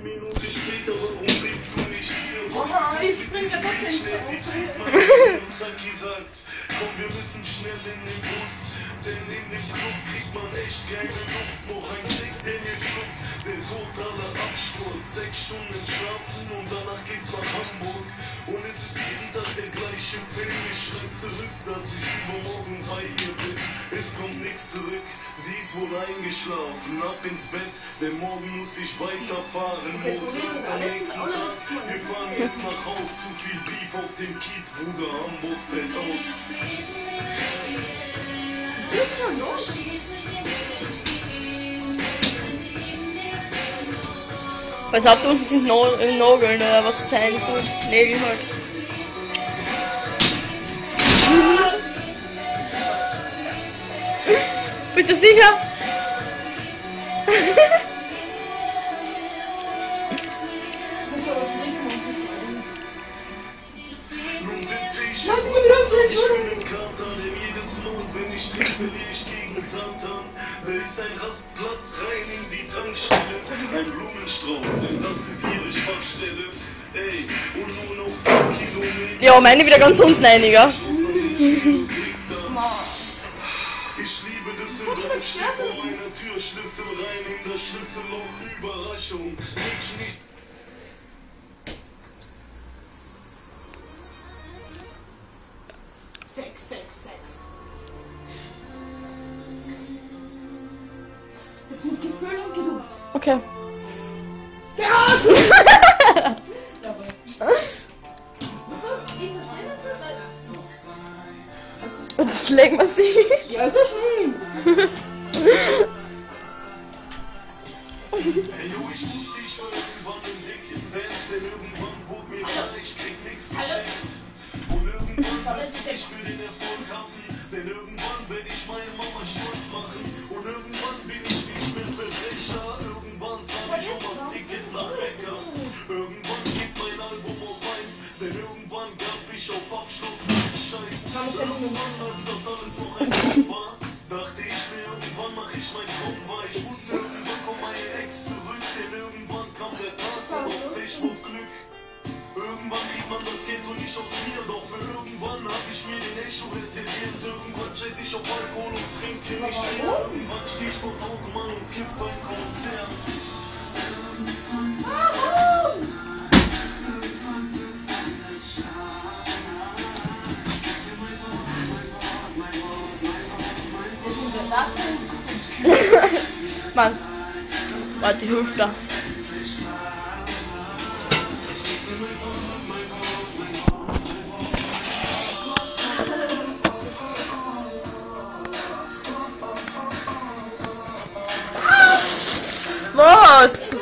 Minute später, warum bist du nicht hier? Oha, ich spring ja doch ins Saki sagt, komm, wir müssen schnell in den Bus. Denn in dem Club kriegt man echt keine Luft. Noch ein Trick, den ihr Schluck, der totale Absturz. 6 Stunden schlafen und danach geht's nach Hamburg. Und es ist jeden Tag der gleiche Film. Ich schreib zurück, dass ich übermorgen bei ihr bin. Es kommt nichts zurück, sie ist wohl eingeschlafen. Ab ins Bett, denn morgen muss ich weiterfahren. Am nächsten Tag, wir fahren jetzt nach Haus. Zu viel Beef auf dem Kiez, Bruder, Hamburg fällt aus. Was ist denn los? Pass auf, da unten sind Nageln oder was das sein soll. Nägel halt. Bist du sicher? Da ist ein Rastplatz rein in die Tankstelle. Ein Blumenstrauß, denn das ist ihre Schwachstelle. Ey, und nur noch 10 Kilometer. Ja, meine wieder ganz unten einiger. Ich liebe das Syndrom, steht vor meiner Tür, Schlüssel rein in das Schlüsselloch, Überraschung. Rutsch nicht. Sex. Jetzt mit Gefühl und Geduld. Okay. Ja! Und das legen wir sie. Ja, ist ja schön. Hey, yo, ich muss dich für irgendwann im dicken Bett, denn irgendwann wurde mir klar, ich krieg nichts geschenkt. Und irgendwann wirst du dich für den Erfolg hassen, denn irgendwann werde ich meine Mama stolz machen. Und irgendwann bin ich nicht mehr Verbrecher, irgendwann zahle ich das Ticket nach Mekka. Irgendwann geht mein Album auf 1, denn irgendwann gab ich auf Abschluss meinen Scheiß. Irgendwann, als das alles noch ein Traum war, dachte ich mir, irgendwann mach ich mein Traum wahr. Ich wusste, irgendwann kommt meine Ex zurück, denn irgendwann kam der Tag und auf Pech und Glück. Irgendwann kriegt man das Geld und nicht aus mir, doch für irgendwann hab ich mir den Echo reserviert. Irgendwann scheiß ich auf Alkohol und trinke nicht mehr. Irgendwann steh ich vor 1000 Mann und kipp beim Konzert. Meinst warte, die hilft da. Was?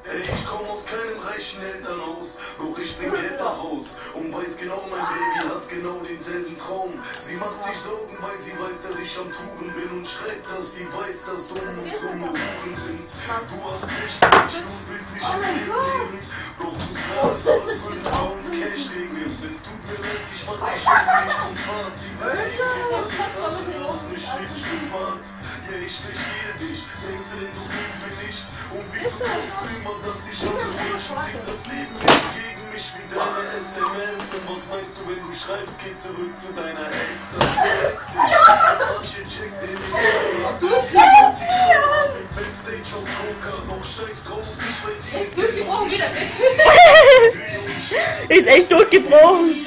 Hey, ich komm aus keinem reichen Elternhaus, doch ich bin Geld nach Haus und weiß genau, mein Baby hat genau denselben Traum. Sie macht sich Sorgen, weil sie weiß, dass ich am Touren bin und schreibt, dass sie weiß, dass um uns rum Uhren sind. Du hast recht, du willst nicht im Leben leben, doch du gerade so, als würdest du uns Cash legen. Es tut mir leid, ich mach dich jetzt nicht vom Spaß. Dieses Leben ist alles andere als eine Schlittschuhfahrt. Ja, ich verstehe dich, denkst du denn, du willst mich nicht? Und wieso glaubst du immer, dass ich andere Menschen fick? Das Leben ist gegen mich wie deine SMS. Und was meinst du, wenn du schreibst, geh zurück zu deiner Ex? Das verletzt dich. Falsche Check, den ich du hast Backstage auf Coca, noch scheiß drauf, ich weiß die Ist durchgebrochen wieder mit. Ist echt durchgebrochen.